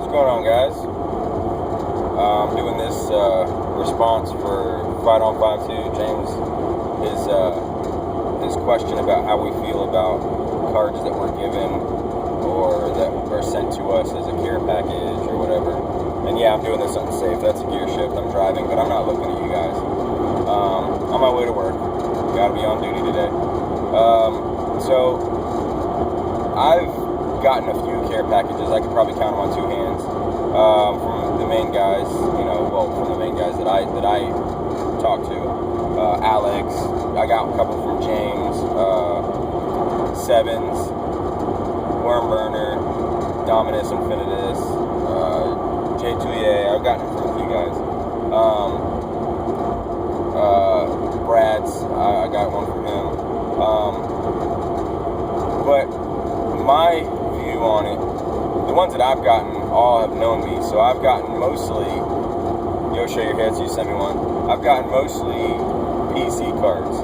What's going on, guys? I'm doing this response for Fighton52. James, his question about how we feel about cards that we're given or that are sent to us as a care package or whatever. And yeah, I'm doing this unsafe. That's a gear shift. I'm driving, but I'm not looking at you guys. On my way to work. Gotta be on duty today. So I've gotten a few care packages. I could probably count them on two hands. From the main guys, from the main guys that I talk to. Alex, I got a couple from James, Sevens, Wormburner, Dominus Infinitus, J. Touye. I've gotten it from a few guys. Brad's, I got one from him. But my view on it, the ones that I've gotten all have known me, so I've gotten mostly, show your head so you send me one, I've gotten mostly PC cards,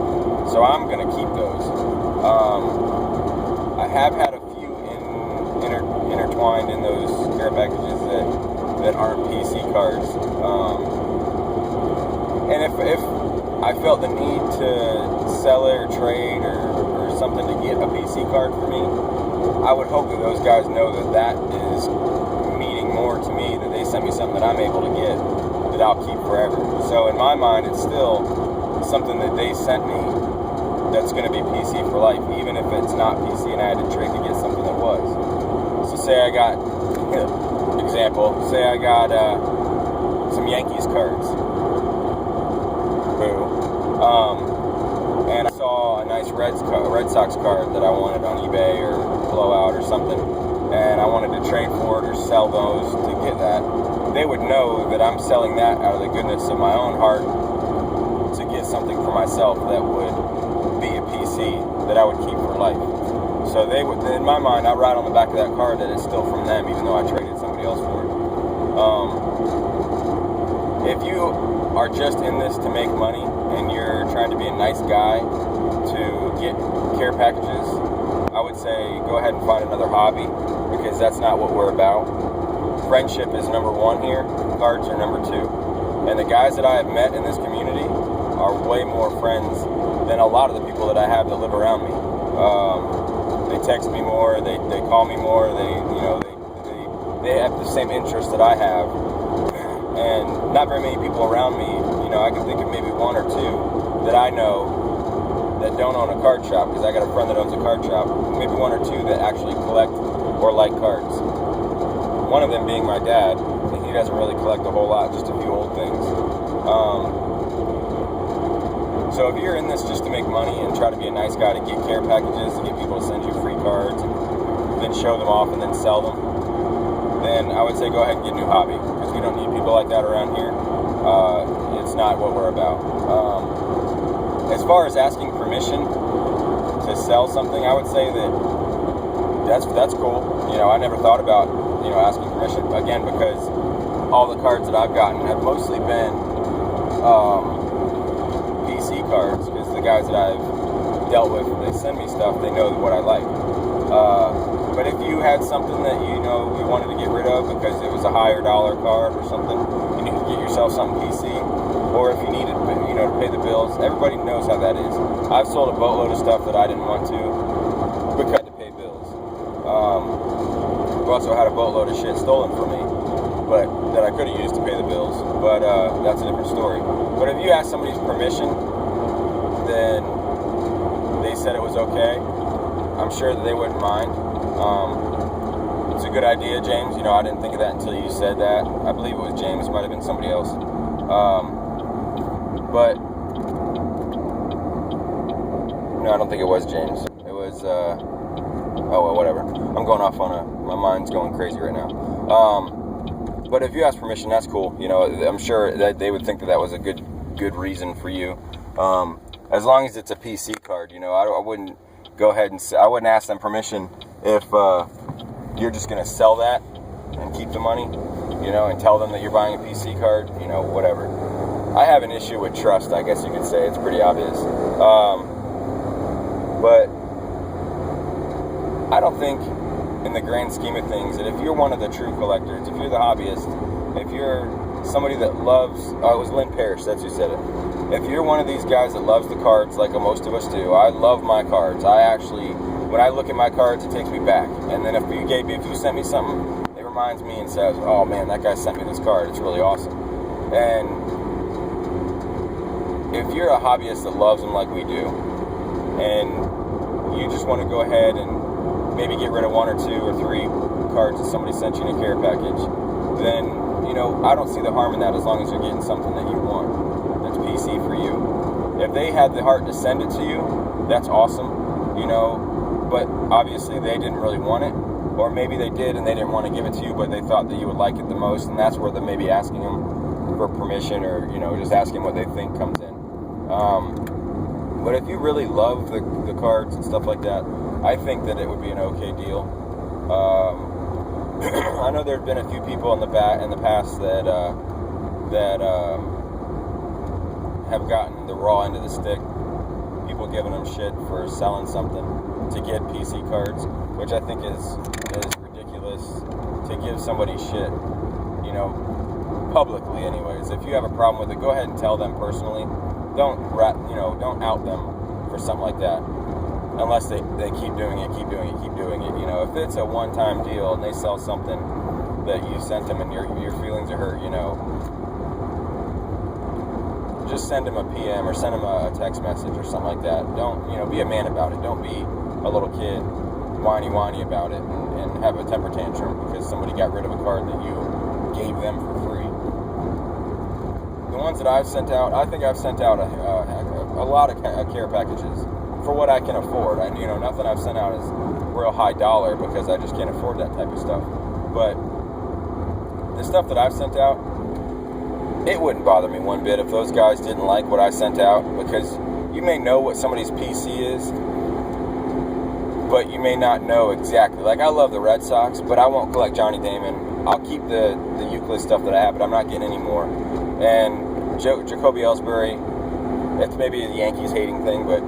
so I'm going to keep those. I have had a few intertwined in those care packages that aren't PC cards, and if I felt the need to sell it or trade or something to get a PC card for me, I would hope that those guys know that is meaning more to me, that they sent me something that I'm able to get that I'll keep forever. So in my mind, it's still something that they sent me that's going to be PC for life, even if it's not PC and I had to trade to get something that was. So say I got, say I got some Yankees cards. Boo. And I saw a nice Red Sox card that I wanted on eBay or Blowout or something, and I wanted to trade for it or sell those to get that. They would know that I'm selling that out of the goodness of my own heart to get something for myself that would be a PC that I would keep for life. So they would, in my mind, I write on the back of that card that it's still from them, even though I traded somebody else for it. If you are just in this to make money and you're trying to be a nice guy to get care packages, I would say go ahead and find another hobby, because that's not what we're about. Friendship is number one here. Cards are number two. And the guys that I have met in this community are way more friends than a lot of the people that I have that live around me. They text me more, they call me more, they have the same interests that I have. And not very many people around me, I can think of maybe one or two that I know that don't own a card shop, because I got a friend that owns a card shop, maybe one or two that actually collect or like cards. One of them being my dad, and he doesn't really collect a whole lot, just a few old things. So if you're in this just to make money and try to be a nice guy to get care packages, to get people to send you free cards, and then show them off and then sell them, then I would say go ahead and get a new hobby, because we don't need people like that around here. It's not what we're about. As far as asking permission to sell something, I would say that's cool. I never thought about asking permission, again, because all the cards that I've gotten have mostly been PC cards, because the guys that I've dealt with, they send me stuff, they know what I like. But if you had something that you wanted to get rid of because it was a higher dollar card or something, you need to get yourself something PC, or if you needed to pay the bills, everybody knows how that is. I've sold a boatload of stuff that I didn't want to because I had to pay bills. I've also had a boatload of shit stolen from me, but that I could have used to pay the bills, but that's a different story. But if you ask somebody's permission, then they said it was okay, I'm sure that they wouldn't mind. It's a good idea, James. I didn't think of that until you said that. I believe it was James. It might have been somebody else. But no, I don't think it was James. It was oh well, whatever. I'm going off on my mind's going crazy right now. But if you ask permission, that's cool. I'm sure that they would think that was a good reason for you. As long as it's a PC card, I wouldn't go ahead and I wouldn't ask them permission if you're just going to sell that and keep the money, and tell them that you're buying a PC card, whatever. I have an issue with trust, I guess you could say. It's pretty obvious. But I don't think in the grand scheme of things, that if you're one of the true collectors, if you're the hobbyist, if you're somebody that loves, it was Lynn Parrish, that's who said it. If you're one of these guys that loves the cards like most of us do, I love my cards. I actually, when I look at my cards, it takes me back. And then if you sent me something, it reminds me and says, oh man, that guy sent me this card. It's really awesome. And if you're a hobbyist that loves them like we do, and you just want to go ahead and maybe get rid of 1 or 2 or 3 cards that somebody sent you in a care package, then, you know, I don't see the harm in that as long as you're getting something that you want. That's PC for you. If they had the heart to send it to you, that's awesome, you know, but obviously they didn't really want it, or maybe they did and they didn't want to give it to you, but they thought that you would like it the most, and that's where they're maybe asking them for permission, or, you know, just asking what they think comes in. But if you really love the cards and stuff like that, I think that it would be an okay deal. I know there have been a few people in the past that have gotten the raw end of the stick. People giving them shit for selling something to get PC cards, which I think is ridiculous to give somebody shit, you know, publicly anyways. If you have a problem with it, go ahead and tell them personally. Don't out them for something like that, unless they keep doing it, you know. If it's a one-time deal and they sell something that you sent them and your feelings are hurt, you know, just send them a PM or send them a text message or something like that. Don't, you know, be a man about it. Don't be a little kid whiny about it and have a temper tantrum because somebody got rid of a card that you gave them for free. The ones that I've sent out, I think I've sent out a lot of care packages for what I can afford. You know, nothing I've sent out is real high dollar because I just can't afford that type of stuff. But the stuff that I've sent out, it wouldn't bother me one bit if those guys didn't like what I sent out, because you may know what somebody's PC is, but you may not know exactly. Like, I love the Red Sox, but I won't collect Johnny Damon. I'll keep the Euclid stuff that I have, but I'm not getting any more. And Jacoby Ellsbury, it's maybe a Yankees hating thing, but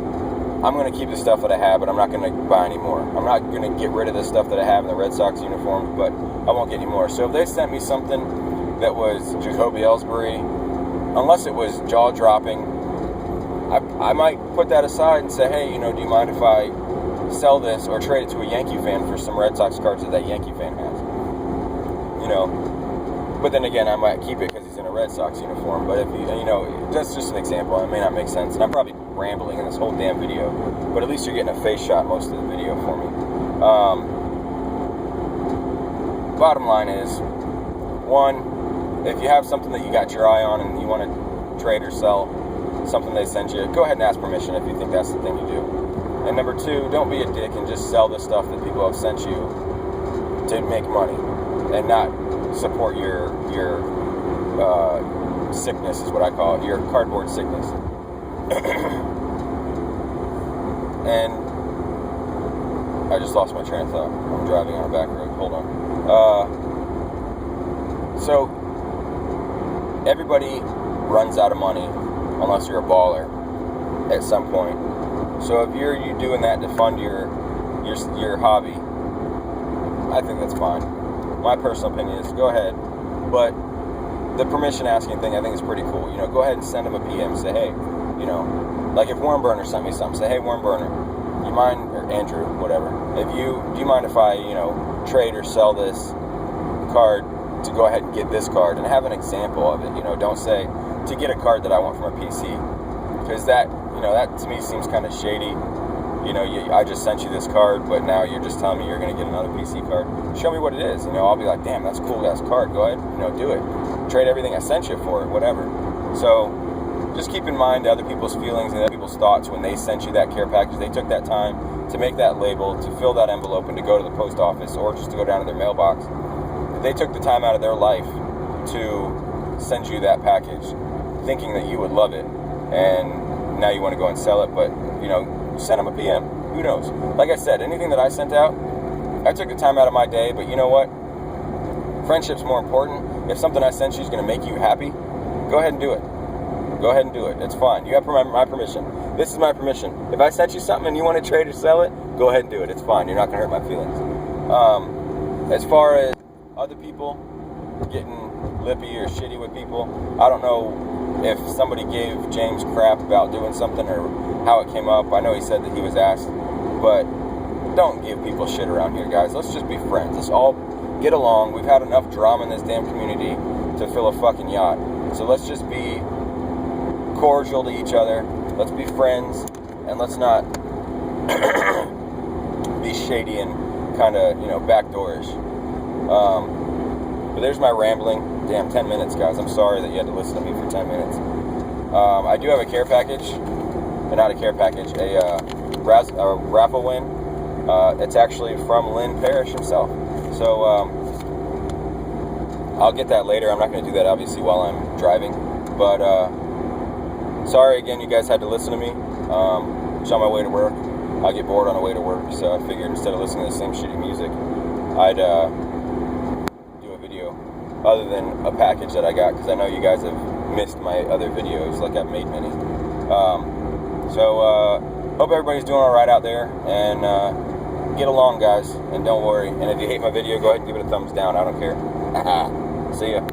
I'm going to keep the stuff that I have, but I'm not going to buy any more. I'm not going to get rid of the stuff that I have in the Red Sox uniforms, but I won't get any more. So if they sent me something that was Jacoby Ellsbury, unless it was jaw-dropping, I might put that aside and say, hey, you know, do you mind if I sell this or trade it to a Yankee fan for some Red Sox cards that Yankee fan has? You know, but then again, I might keep it because he's in a Red Sox uniform. But if you know, that's just an example. It may not make sense, and I'm probably rambling in this whole damn video, but at least you're getting a face shot most of the video for me. Bottom line is, one, if you have something that you got your eye on and you want to trade or sell something they sent you, go ahead and ask permission if you think that's the thing to do. And number two, don't be a dick and just sell the stuff that people have sent you to make money and not support your sickness, is what I call it, your cardboard sickness. And I just lost my train of thought. I'm driving on a back road. Hold on. So everybody runs out of money unless you're a baller at some point. So if you're doing that to fund your hobby, I think that's fine. My personal opinion is go ahead, but the permission asking thing I think is pretty cool. You know, go ahead and send them a PM. Say, hey, you know, like if Warren Burner sent me something, say, hey, Warren Burner, you mind, or Andrew, whatever, do you mind if I, you know, trade or sell this card to go ahead and get this card, and have an example of it. You know, don't say to get a card that I want from a PC, because that, you know, that to me seems kind of shady. You know, I just sent you this card, but now you're just telling me you're going to get another PC card. Show me what it is. You know, I'll be like, damn, that's a cool ass card. Go ahead, you know, do it. Trade everything I sent you for it, whatever. So just keep in mind other people's feelings and other people's thoughts when they sent you that care package. They took that time to make that label, to fill that envelope, and to go to the post office or just to go down to their mailbox. They took the time out of their life to send you that package, thinking that you would love it, and now you want to go and sell it, but, you know, send them a PM. Who knows? Like I said, anything that I sent out, I took the time out of my day, but you know what? Friendship's more important. If something I sent you is going to make you happy, go ahead and do it. Go ahead and do it. It's fine. You have my permission. This is my permission. If I sent you something and you want to trade or sell it, go ahead and do it. It's fine. You're not going to hurt my feelings. as far as other people getting lippy or shitty with people, I don't know if somebody gave James crap about doing something or how it came up. I know he said that he was asked, but don't give people shit around here, guys. Let's just be friends. Let's all get along. We've had enough drama in this damn community to fill a fucking yacht. So let's just be cordial to each other. Let's be friends, and let's not be shady and kind of, backdoorish. But there's my rambling. Damn, 10 minutes, guys. I'm sorry that you had to listen to me for 10 minutes. I do have a care package, not a care package, a raffle win. It's actually from Lynn Parrish himself. So I'll get that later. I'm not going to do that, obviously, while I'm driving. But sorry again, you guys had to listen to me. It's on my way to work. I get bored on the way to work, so I figured instead of listening to the same shitty music, I'd do a video other than a package that I got, because I know you guys have missed my other videos, like I've made many. So hope everybody's doing all right out there, and get along, guys, and don't worry. And if you hate my video, go ahead and give it a thumbs down. I don't care. See ya.